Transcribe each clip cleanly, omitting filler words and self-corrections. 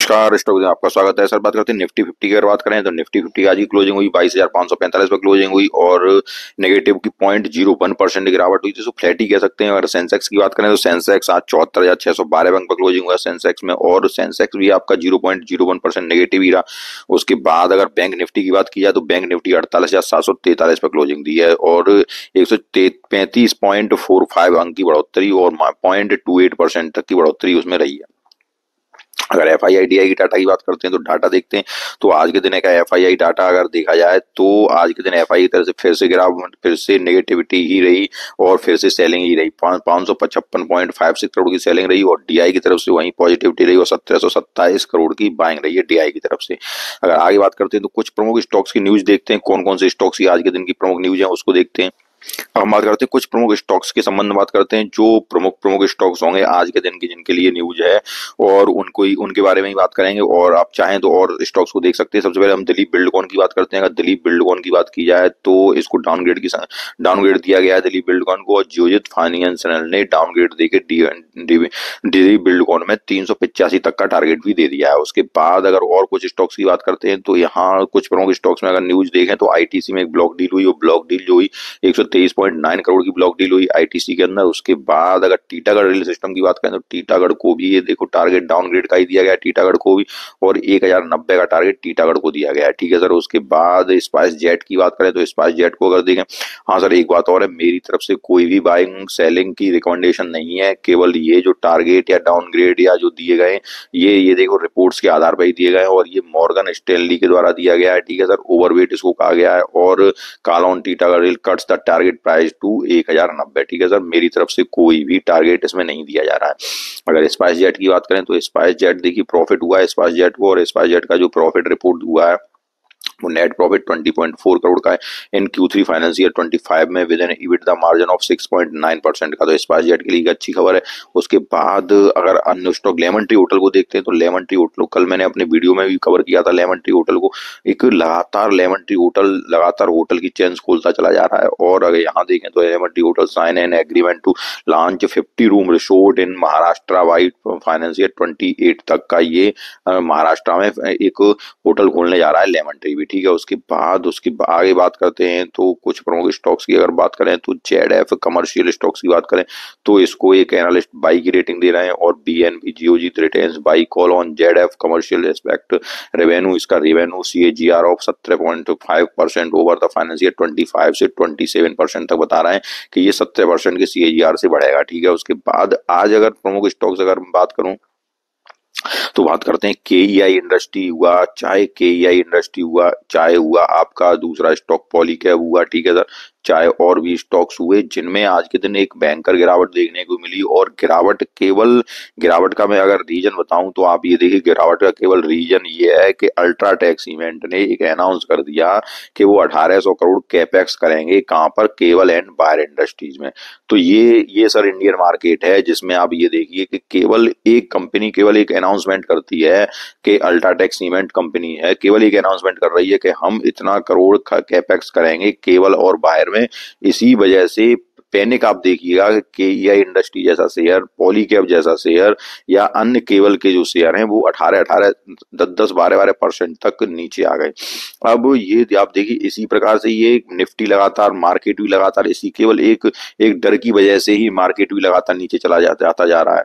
नमस्कार, स्टॉक में आपका स्वागत है। सर बात करते हैं निफ्टी 50 की। अगर बात करें तो निफ्टी 50 आज की क्लोजिंग हुई 22,545 पर क्लोजिंग हुई और नेगेटिव की 0.01% गिरावट हुई, जिसको फ्लैट ही कह सकते हैं। अगर सेंसेक्स की बात करें तो सेंसेक्स आज 74,612 अंक पर क्लोजिंग हुआ सेंसेक्स में, और सेंसेक्स भी आपका 0.01% नेगेटिव ही रहा। उसके बाद अगर बैंक निफ्टी की बात की जाए तो बैंक निफ्टी 48,743 पर क्लोजिंग दी है और 135.45 अंक की बढ़ोतरी और 0.28% तक की बढ़ोतरी उसमें रही है। अगर एफआईआई डीआई की डाटा की बात करते हैं तो डाटा देखते हैं तो आज के दिन का एफआईआई डाटा अगर देखा जाए तो आज के दिन एफआई की तरफ से फिर से गिरावट, फिर से नेगेटिविटी ही रही और फिर से सेलिंग ही रही। 555.56 करोड़ की सेलिंग रही और डीआई की तरफ से वहीं पॉजिटिविटी रही और 1727 करोड़ की बाइंग रही है डीआई की तरफ से। अगर आगे बात करते हैं तो कुछ प्रमुख स्टॉक्स की न्यूज देखते हैं, कौन कौन से स्टॉक्स की आज के दिन की प्रमुख न्यूज है उसको देखते हैं। हम बात करते हैं कुछ प्रमुख स्टॉक्स के संबंध में, बात करते हैं जो प्रमुख स्टॉक्स होंगे आज के दिन की जिनके लिए न्यूज है और उनको ही उनके बारे में ही बात करेंगे। और आप चाहें तो और स्टॉक्स को देख सकते हैं। सबसे पहले हम दिलीप बिल्डकॉन की बात करते हैं। अगर दिलीप बिल्डकॉन की बात की जाए तो इसको डाउनग्रेड दिया गया है दिलीप बिल्डकॉन को, और जियोजित फाइनेंशियल ने डाउनग्रेड देके दिलीप बिल्डकॉन में 385 तक का टारगेट भी दे दिया है। उसके बाद अगर और कुछ स्टॉक्स की बात करते हैं तो यहाँ कुछ प्रमुख स्टॉक्स में अगर न्यूज देखें तो आईटीसी में एक ब्लॉक डील हुई, वो ब्लॉक डील जो हुई 123.9 करोड़ की ब्लॉक डील हुई आईटीसी के अंदर। उसके बाद अगर टीटागढ़ रेल सिस्टम की बात करें तो टीटागढ़ को भी ये देखो टारगेट डाउनग्रेड का ही दिया गया टीटागढ़ को भी, और 1090 का टारगेट टीटागढ़ को दिया गया है। ठीक है सर। उसके बाद स्पाइस जेट की बात करें तो स्पाइस जेट को अगर देखें, हाँ सर एक बात और है, मेरी तरफ से कोई भी बाइंग सेलिंग की रिकमेंडेशन नहीं है। केवल ये जो टारगेट या डाउनग्रेड या जो दिए गए ये देखो रिपोर्ट्स के आधार पर ही दिए गए हैं और ये मॉर्गन स्टैनली के द्वारा दिया गया है। ठीक है सर। ओवरवेट इसको कहा गया है और कालोन Titagarh rail cuts the target price to 1090। ठीक है सर। मेरी तरफ से कोई भी टारगेट इसमें नहीं दिया जा रहा है। अगर स्पाइस जेट की बात करें तो स्पाइस जेट देखिए प्रॉफिट हुआ है स्पाइस जेट को, और स्पाइस जेट का जो प्रॉफिट रिपोर्ट हुआ है वो नेट प्रॉफिट 20.4 करोड़ का है इन Q3 फाइनेंशियल 25 में with an EBITDA margin of 6.9% का। तो स्पाइस जेट के लिए अच्छी खबर है। उसके बाद अगर अन्य स्टॉक लेमन ट्री होटल को देखते हैं तो लेमन ट्री होटल कल मैंने अपने वीडियो में भी कवर किया था। लेमन ट्री होटल को एक लगातार लेमन ट्री होटल लगातार होटल की चेन्स खोलता चला जा रहा है। और अगर यहाँ देखें तो Lemon Tree hotel sign an agreement to launch 50 room resort in Maharashtra वाइड फाइनेंशियल 28 तक का ये महाराष्ट्र में एक होटल खोलने जा रहा है लेमन ट्री भी। ठीक है। उसके आगे बात करते हैं तो कुछ प्रमुख स्टॉक्स की अगर बात करें तो जेडएफ कमर्शियल स्टॉक्स की बात करें तो इसको एक एनालिस्ट बाई की रेटिंग दे रहे हैं और BNB Geojit retains buy call on ZF commercial aspect revenue. इसका revenue CAGR of 17.5% over the financial 25 से 27% तक बता रहे हैं कि ये 17% के CAGR से बढ़ेगा। ठीक है। उसके बाद आज अगर प्रमुख स्टॉक्स अगर बात करूं तो बात करते हैं KEI इंडस्ट्री हुआ, चाहे हुआ आपका दूसरा स्टॉक पॉलीकैब हुआ। ठीक है सर। चाहे और भी स्टॉक्स हुए जिनमें आज के दिन एक बैंकर गिरावट देखने को मिली। और गिरावट का मैं अगर रीजन बताऊं तो आप ये देखिए गिरावट का केवल रीजन ये है कि अल्ट्राटेक सीमेंट ने एक अनाउंस कर दिया कि वो 1800 करोड़ कैपेक्स करेंगे। कहां पर? केवल एंड वायर इंडस्ट्रीज में। तो ये सर इंडियन मार्केट है जिसमें आप ये देखिए कि केवल एक कंपनी केवल एक अनाउंसमेंट करती है कि अल्ट्राटेक सीमेंट कंपनी है, केवल एक अनाउंसमेंट कर रही है कि हम इतना करोड़ कैपेक्स करेंगे केवल और वायर में। इसी वजह से पैनिक आप देखिएगा कि KEI इंडस्ट्री जैसा शेयर, पॉलीकैब जैसा शेयर या अन्य केबल के जो शेयर हैं वो 18 10 12% तक नीचे आ गए। अब ये आप देखिए इसी प्रकार से ये निफ्टी लगातार, मार्केट भी लगातार इसी केवल एक डर की वजह से ही मार्केट भी लगातार नीचे चला जाता जा रहा है।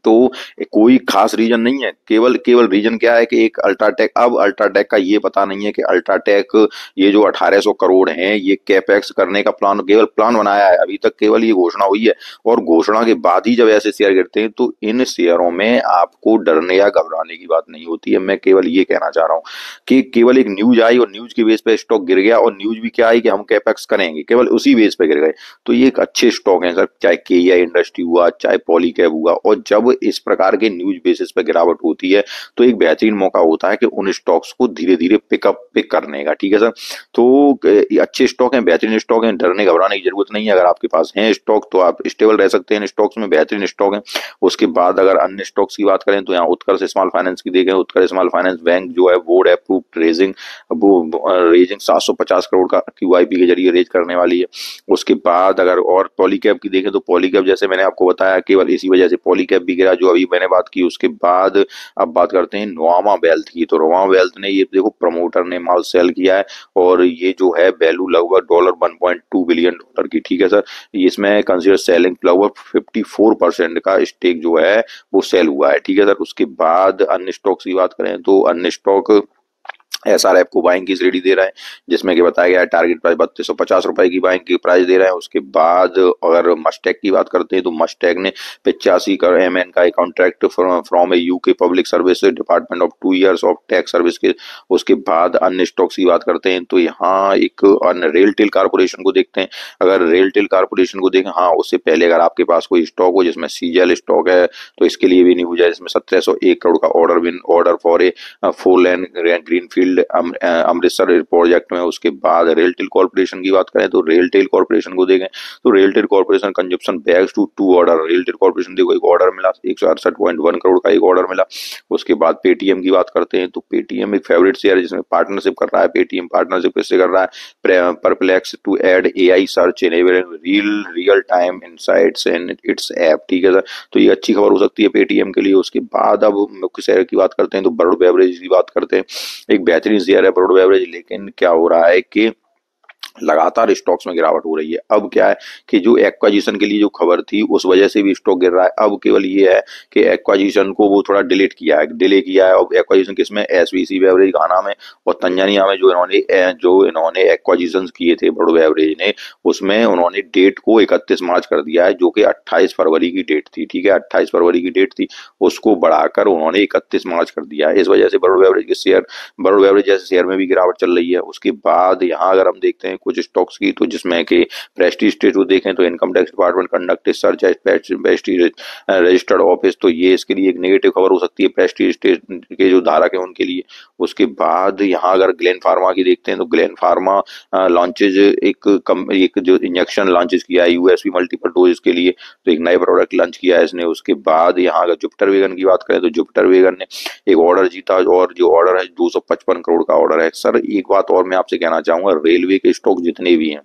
तो कोई खास रीजन नहीं है। केवल रीजन क्या है कि एक अल्ट्राटेक, अब अल्ट्राटेक का ये पता नहीं है कि अल्ट्राटेक ये जो 1800 करोड़ हैं ये कैपेक्स करने का केवल प्लान बनाया है। अभी तक केवल ये घोषणा हुई है और घोषणा के बाद ही जब ऐसे शेयर गिरते हैं तो इन शेयरों में आपको डरने या घबराने की बात नहीं होती है। मैं केवल ये कहना चाह रहा हूँ कि केवल एक न्यूज आई और न्यूज के बेस पे स्टॉक गिर गया, और न्यूज भी क्या आई कि हम कैपेक्स करेंगे, केवल उसी बेस पे गिर गए। तो ये एक अच्छे स्टॉक है सर, चाहे KEI इंडस्ट्री हुआ, चाहे पॉलीकैब हुआ। और जब इस प्रकार के न्यूज बेसिस पे गिरावट होती है तो एक बेहतरीन मौका होता है कि उन स्टॉक्स को धीरे धीरे पिक करने का। ठीक है सर। तो अच्छे स्टॉक हैं, बेहतरीन स्टॉक हैं, डरने घबराने की जरूरत नहीं है। अगर आपके पास है स्टॉक तो आप स्टेबल रह सकते हैं इन स्टॉक्स में, बेहतरीन स्टॉक है। उसके बाद अगर अन्य स्टॉक्स की बात करें तो यहाँ उत्कर्ष स्मॉल फाइनेंस की देखें, उत्कर्ष स्मॉल फाइनेंस बैंक जो है बोर्ड अप्रूव्ड रेजिंग 750 करोड़ का QIP के जरिए रेज करने वाली है। उसके बाद अगर और पॉलीकैब की देखें तो पॉलीकैब जैसे मैंने आपको बताया केवल इसी वजह से पॉलीकैब भी गिरा जो अभी मैंने बात की। उसके बाद अब बात करते हैं नोवामा वेल्थ की। तो नोवामा वेल्थ ने, ये देखो प्रमोटर ने माल सेल किया है और ये जो है वैल्यू लगभग $1.2 बिलियन की, ठीक है सर। इसमें कंसिडर सेलिंग लगभग 54% का स्टेक जो है वो सेल हुआ है, ठीक है सर। उसके बाद अन्य स्टॉक्स की बात करें तो अन्य स्टॉक एसआरएफ को बाइंग की रेडी दे रहा है, जिसमें कि बताया गया है टारगेट प्राइस ₹3250 की बाइंग की प्राइस दे रहा है। उसके बाद अगर मस्टैक की बात करते हैं तो मस्टैक ने 85 करोड़ एमएन का एक contract from A UK public service department of 2 years of tax service के। उसके बाद अन्य स्टॉक्स की बात करते हैं तो यहाँ एक अन्य रेल टेल कारपोरेशन को देखते हैं। अगर रेल टेल कारपोरेशन को देखें, हाँ उससे पहले अगर आपके पास कोई स्टॉक हो जिसमें सीजीएल स्टॉक है तो इसके लिए भी न्यूज है, जिसमें 1701 करोड़ का order for a 4 lane greenfield Amritsar project में। उसके बाद रेलटेल कॉर्पोरेशन की बात करें तो रेलटेल कॉर्पोरेशन को देखें तो RailTel corporation consumption bags to 2 order. RailTel corporation देखो एक ऑर्डर मिला 168.1 करोड़ का एक ऑर्डर मिला। उसके बाद पेटीएम की बात करते हैं तो पेटीएम एक फेवरेट शेयर है जिसमें पार्टनरशिप कर रहा है। पेटीएम पार्टनरशिप किससे कर रहा है? Perplex to add AI search enabling real time insights in its app, ठीक है सर। तो ये अच्छी खबर हो सकती है पेटीएम के लिए। उसके बाद अब मुख्य शेयर की बात करते हैं तो बरोड़ा बेवरेज की बात करते हैं। एक बेहतरीन शेयर है बरोड़ा बेवरेज, लेकिन क्या हो रहा है कि लगातार स्टॉक्स में गिरावट हो रही है। अब क्या है कि जो एक्वाजिशन के लिए जो खबर थी उस वजह से भी स्टॉक गिर रहा है। अब केवल ये है कि एक्वाजिशन को वो थोड़ा डिले किया है। अब एक्वाजिशन किसमें? एसवीसी बेवरेज घाना में और तंजानिया में जो इन्होंने एक्वाजिशन किए थे बड़ो बेवरेज ने, उसमें उन्होंने डेट को 31 मार्च कर दिया है, जो कि 28 फरवरी की डेट थी, ठीक है 28 फरवरी की डेट थी, उसको बढ़ाकर उन्होंने 31 मार्च कर दिया है। इस वजह से बड़ो बेवरेज जैसे शेयर में भी गिरावट चल रही है। उसके बाद यहाँ अगर हम देखते हैं कुछ स्टॉक्स की तो जिसमें कि प्रेस्टीज स्टेट को देखें तो income tax department conduct search Prestige registered office, तो ये इसके लिए एक नेगेटिव खबर हो सकती है प्रेस्टीज स्टेट के जो धारक है उनके लिए। उसके बाद यहाँ अगर ग्लेन फार्मा की देखते हैं तो ग्लेन फार्मा लॉन्चेज एक जो इंजेक्शन लॉन्चेज किया है यूएसपी मल्टीपल डोज के लिए, तो एक नया प्रोडक्ट लॉन्च किया है इसने। उसके बाद यहाँ अगर जुपिटर वेगन की बात करें तो जुपिटर वेगन ने एक ऑर्डर जीता और जो ऑर्डर है 255 करोड़ का ऑर्डर है। सर एक बात और मैं आपसे कहना चाहूंगा, रेलवे के स्टॉक जितने भी हैं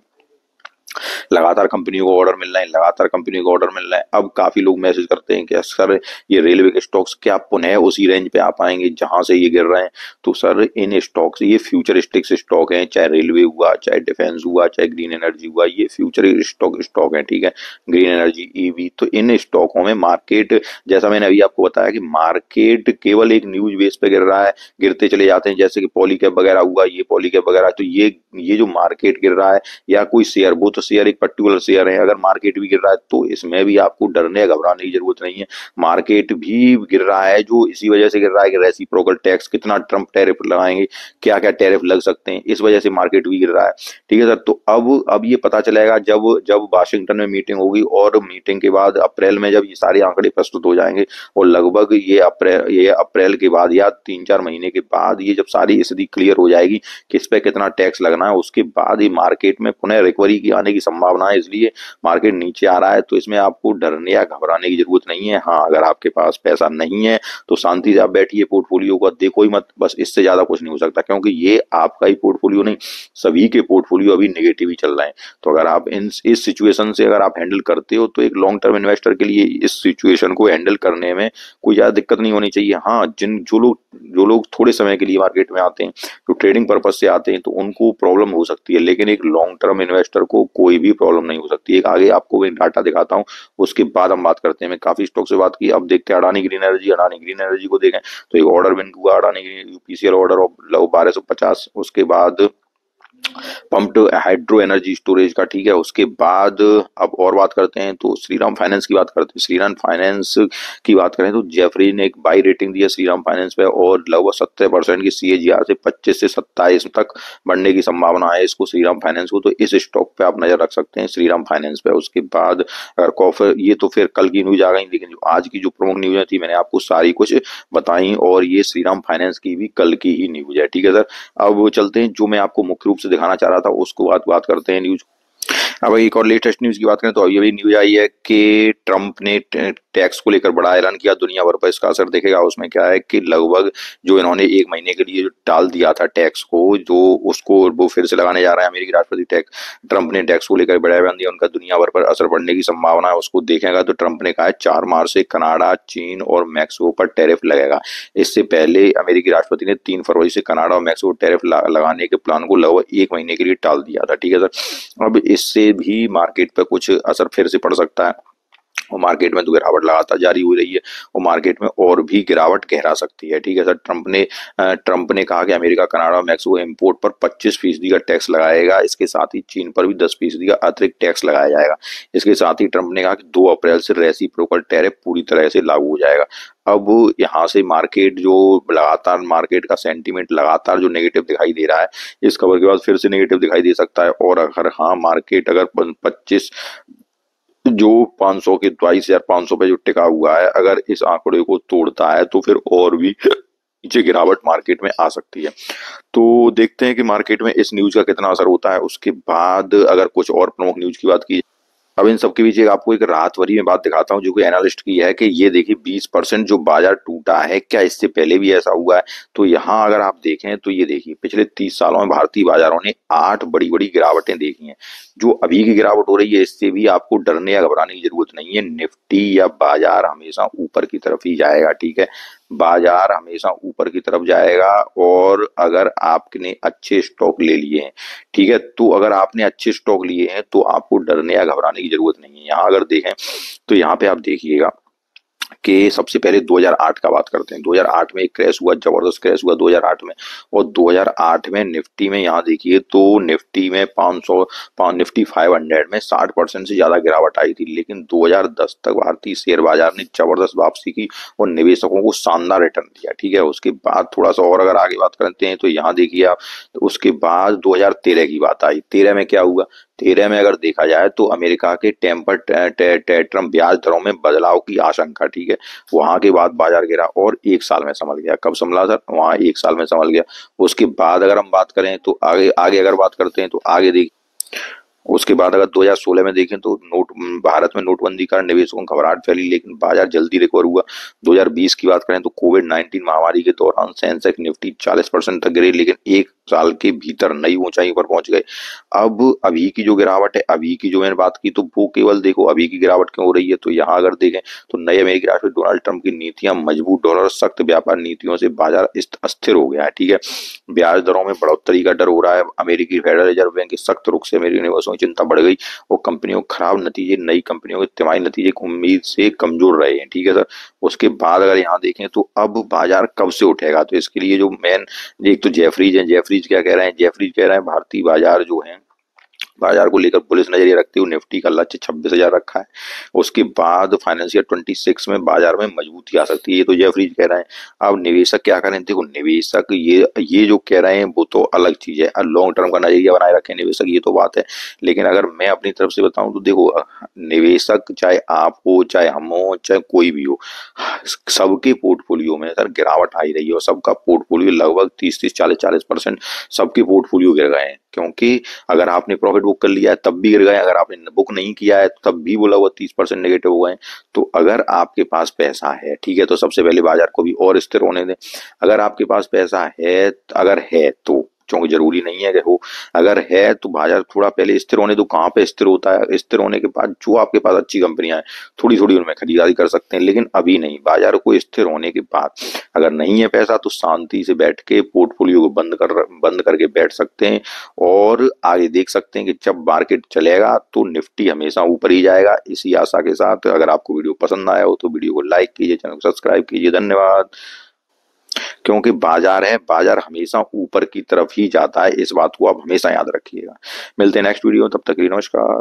लगातार कंपनियों को ऑर्डर मिल रहे हैं, लगातार कंपनियों को ऑर्डर मिल रहा है। अब काफी लोग मैसेज करते हैं कि सर ये रेलवे के स्टॉक्स क्या पुनः उसी रेंज पे आ पाएंगे जहां से ये गिर रहे हैं? तो सर इन स्टॉक्स, ये फ्यूचरिस्टिक्स स्टॉक हैं, चाहे रेलवे हुआ, चाहे डिफेंस हुआ, चाहे ग्रीन एनर्जी हुआ, ये फ्यूचर स्टॉक है, ठीक है। ग्रीन एनर्जी, ईवी, तो इन स्टॉकों में मार्केट, जैसा मैंने अभी आपको बताया कि मार्केट केवल एक न्यूज बेस पे गिर रहा है, गिरते चले जाते हैं, जैसे कि पॉलीकैब वगैरह हुआ, ये पॉलीकैब वगैरह, तो ये जो मार्केट गिर रहा है या कोई शेयर, वो तो शेयर एक पर्टिकुलर शेयर है, अगर मार्केट भी गिर रहा है तो इसमें भी आपको डरने या घबराने की जरूरत नहीं है। मार्केट भी गिर रहा है जो इसी वजह से गिर रहा है कि रेसिप्रोकल टैक्स, कितना ट्रम्प टैरिफ लगाएंगे, क्या क्या टैरिफ लग सकते हैं, इस वजह से मार्केट भी गिर रहा है, ठीक है सर। तो अब ये पता चलेगा जब जब वाशिंगटन में मीटिंग होगी और मीटिंग के बाद अप्रैल में जब ये सारे आंकड़े प्रस्तुत हो जाएंगे और लगभग ये अप्रैल के बाद या 3-4 महीने के बाद ये जब सारी स्थिति क्लियर हो जाएगी किस पे कितना टैक्स लगना है, उसके बाद ही मार्केट में पुनः रिकवरी की आने की संभावना है। इसलिए मार्केट नीचे आ रहा है तो इसमें आपको डरने या घबराने की जरूरत नहीं है। हाँ अगर आपके पास पैसा नहीं है तो शांति से आप बैठिए, पोर्टफोलियो को देखो ही मत, बस इससे ज्यादा कुछ नहीं हो सकता, क्योंकि ये आपका ही पोर्टफोलियो नहीं, सभी के पोर्टफोलियो अभी नेगेटिव ही चल रहे हैं। तो अगर आप इस सिचुएशन से अगर आप हैंडल करते हो तो एक लॉन्ग टर्म इन्वेस्टर के लिए इस सिचुएशन को हैंडल करने में कोई ज्यादा दिक्कत नहीं होनी चाहिए। हाँ जो लोग थोड़े समय के लिए मार्केट में आते हैं, जो ट्रेडिंग पर्पज से आते हैं, तो उनको प्रॉब्लम हो सकती है, लेकिन एक लॉन्ग टर्म इन्वेस्टर को कोई भी प्रॉब्लम नहीं हो सकती। एक आगे आपको मैं डाटा दिखाता हूँ, उसके बाद हम बात करते हैं। मैं काफी स्टॉक से बात की, अब देखते हैं अडानी ग्रीन एनर्जी को देखें तो एक ऑर्डर विन हुआ अडानी यूपीसीएल ऑर्डर ऑफ 1250। उसके बाद पंप्ड हाइड्रो एनर्जी स्टोरेज का, ठीक है। उसके बाद अब और बात करते हैं तो श्रीराम फाइनेंस की बात करते हैं। श्रीराम फाइनेंस की बात करें तो जेफरी ने एक बाई रेटिंग दी है श्रीराम फाइनेंस पे और लगभग 70% की सीएजीआर से 25 से 27 तक बढ़ने की संभावना है इसको, श्रीराम फाइनेंस को। तो इस स्टॉक पे आप नजर रख सकते हैं, श्रीराम फाइनेंस पे। उसके बाद अगर कॉफर, ये तो फिर कल की न्यूज आ गई, लेकिन जो आज की जो प्रमुख न्यूज थी मैंने आपको सारी कुछ बताई और ये श्रीराम फाइनेंस की भी कल की ही न्यूज है, ठीक है सर। अब चलते हैं, जो मैं आपको मुख्य रूप से दिखाना चाह रहा था उसको बात करते हैं न्यूज। अब एक और लेटेस्ट न्यूज की बात करें तो अभी अभी न्यूज आई है कि ट्रंप ने टैक्स को लेकर बड़ा ऐलान किया, दुनिया भर पर इसका असर दिखेगा। उसमें क्या है कि लगभग जो इन्होंने 1 महीने के लिए जो टाल दिया था टैक्स को, जो उसको वो फिर से लगाने जा रहे हैं अमेरिकी राष्ट्रपति। ट्रंप ने टैक्स को लेकर बड़ा बयान दिया, उनका दुनिया भर पर असर पड़ने की संभावना है। उसको देखेगा तो ट्रंप ने कहा है 4 मार्च से कनाडा, चीन और मैक्सिको पर टैरिफ लगेगा। इससे पहले अमेरिकी राष्ट्रपति ने 3 फरवरी से कनाडा और मैक्सिको टैरिफ लगाने के प्लान को लगभग 1 महीने के लिए टाल दिया था। ठीक है सर, अब इससे भी मार्केट पर कुछ असर फिर से पड़ सकता है और मार्केट में तो गिरावट लगातार जारी हो रही है और मार्केट में और भी गिरावट गहरा सकती है। ठीक है सर, ट्रंप ने कहा कि अमेरिका, कनाडा और मैक्सिको इंपोर्ट पर 25% का टैक्स लगाएगा। इसके साथ ही चीन पर भी 10% का अतिरिक्त टैक्स लगाया जाएगा। इसके साथ ही ट्रंप ने कहा कि 2 अप्रैल से रेसिप्रोकल टैरिफ पूरी तरह से लागू हो जाएगा। अब यहाँ से मार्केट जो लगातार मार्केट का सेंटीमेंट लगातार जो नेगेटिव दिखाई दे रहा है, इस खबर के बाद फिर से नेगेटिव दिखाई दे सकता है। और अगर हाँ मार्केट अगर 25 जो 500 के 22,500 पे जो टिका हुआ है, अगर इस आंकड़े को तोड़ता है तो फिर और भी नीचे गिरावट मार्केट में आ सकती है। तो देखते हैं कि मार्केट में इस न्यूज का कितना असर होता है। उसके बाद अगर कुछ और प्रमुख न्यूज की बात की, अब इन सबके बीच आपको एक राहत भरी में बात दिखाता हूँ जो कि एनालिस्ट की है कि ये देखिए 20% जो बाजार टूटा है, क्या इससे पहले भी ऐसा हुआ है? तो यहाँ अगर आप देखें तो ये देखिए पिछले 30 सालों में भारतीय बाजारों ने 8 बड़ी बड़ी गिरावटें देखी हैं। जो अभी की गिरावट हो रही है इससे भी आपको डरने या घबराने की जरूरत नहीं है। निफ्टी या बाजार हमेशा ऊपर की तरफ ही जाएगा। ठीक है, बाजार हमेशा ऊपर की तरफ जाएगा। और अगर आपने अच्छे स्टॉक ले लिए हैं, ठीक है, तो अगर आपने अच्छे स्टॉक लिए हैं तो आपको डरने या घबराने की जरूरत नहीं है। यहाँ अगर देखें तो यहाँ पे आप देखिएगा कि सबसे पहले 2008 का बात करते हैं। 2008 में एक क्रैश हुआ, जबरदस्त क्रैश हुआ 2008 में। और 2008 में निफ्टी में यहाँ देखिए तो निफ्टी में 500 निफ्टी 500 में 60% से ज्यादा गिरावट आई थी। लेकिन 2010 तक भारतीय शेयर बाजार ने जबरदस्त वापसी की और निवेशकों को शानदार रिटर्न दिया। ठीक है, उसके बाद थोड़ा सा और अगर आगे बात करते हैं तो यहाँ देखिए आप, तो उसके बाद 2013 की बात आई। 13 में क्या हुआ? 13 में अगर देखा जाए तो अमेरिका के टेम्पर टेट्रम ब्याज दरों में बदलाव की आशंका। ठीक है, वहां के बाद बाजार गिरा और 1 साल में संभल गया। कब संभला सर? वहां 1 साल में संभल गया। उसके बाद अगर हम बात करें तो आगे आगे अगर बात करते हैं तो आगे देखिए, उसके बाद अगर 2016 में देखें तो भारत में नोटबंदी का निवेशकों को घबराहट फैली लेकिन बाजार जल्दी रिकवर हुआ। 2020 की बात करें तो कोविड-19 महामारी के दौरान सेंसेक्स निफ्टी 40% तक गिरे लेकिन 1 साल के भीतर नई ऊंचाई पर पहुंच गए। अब अभी की जो गिरावट है, अभी की जो मैंने बात की, तो वो केवल देखो अभी की गिरावट क्यों हो रही है। तो यहाँ अगर देखें तो नए अमेरिकी राष्ट्रपति डोनाल्ड ट्रंप की नीतियां, मजबूत डॉलर, सख्त व्यापार नीतियों से बाजार अस्थिर हो गया है। ठीक है, ब्याज दरों में बढ़ोतरी का डर हो रहा है। अमेरिकी फेडरल रिजर्व बैंक के सख्त रुख से अमेरिकी निवेशकों की चिंता बढ़ गई और कंपनियों को खराब नतीजे, नई कंपनियों के तिमाही नतीजे की उम्मीद से कमजोर रहे हैं। ठीक है सर, उसके बाद अगर यहाँ देखें तो अब बाजार कब से उठेगा, तो इसके लिए जो मेन, एक तो जेफरीज है। जेफरीज क्या कह रहे हैं? जेफरीज कह रहे हैं भारतीय बाजार जो है, बाजार को लेकर पुलिस नजरिया रखते हुए निफ्टी का लक्ष्य 26,000 रखा है। उसके बाद फाइनेंशियल 26 में बाजार में मजबूती आ सकती है, ये तो जेफरीज कह रहे हैं। अब निवेशक क्या करें? देखो निवेशक ये जो कह रहे हैं वो तो अलग चीज है, लॉन्ग टर्म का नजरिया बनाए रखें निवेशक, ये तो बात है। लेकिन अगर मैं अपनी तरफ से बताऊं तो देखो निवेशक, चाहे आप हो, चाहे हम हो, चाहे कोई भी हो, सबके पोर्टफोलियो में सर गिरावट आ ही रही है और सबका पोर्टफोलियो लगभग 30-30, 40-40% सबके पोर्टफोलियो गिर गए हैं। क्योंकि अगर आपने प्रॉफिट बुक कर लिया है तब भी गिर गए, अगर आपने बुक नहीं किया है तब भी बोला हुआ 30% नेगेटिव हो गए। तो अगर आपके पास पैसा है, ठीक है, तो सबसे पहले बाजार को भी और स्थिर होने दें। अगर आपके पास पैसा है, अगर है तो, क्योंकि जरूरी नहीं है कि हो, अगर है तो बाजार थोड़ा पहले स्थिर होने दो। कहाँ पे स्थिर होता है? स्थिर होने के बाद जो आपके पास अच्छी कंपनियां हैं थोड़ी थोड़ी उनमें खरीदारी कर सकते हैं, लेकिन अभी नहीं। बाजार को स्थिर होने के बाद अगर नहीं है पैसा तो शांति से बैठ के पोर्टफोलियो को बंद करके बैठ सकते हैं और आगे देख सकते हैं कि जब मार्केट चलेगा तो निफ्टी हमेशा ऊपर ही जाएगा। इसी आशा के साथ अगर आपको वीडियो पसंद आया हो तो वीडियो को लाइक कीजिए, चैनल को सब्सक्राइब कीजिए। धन्यवाद। क्योंकि बाजार है, बाजार हमेशा ऊपर की तरफ ही जाता है, इस बात को आप हमेशा याद रखिएगा। मिलते हैं नेक्स्ट वीडियो, तब तक के लिए नमस्कार।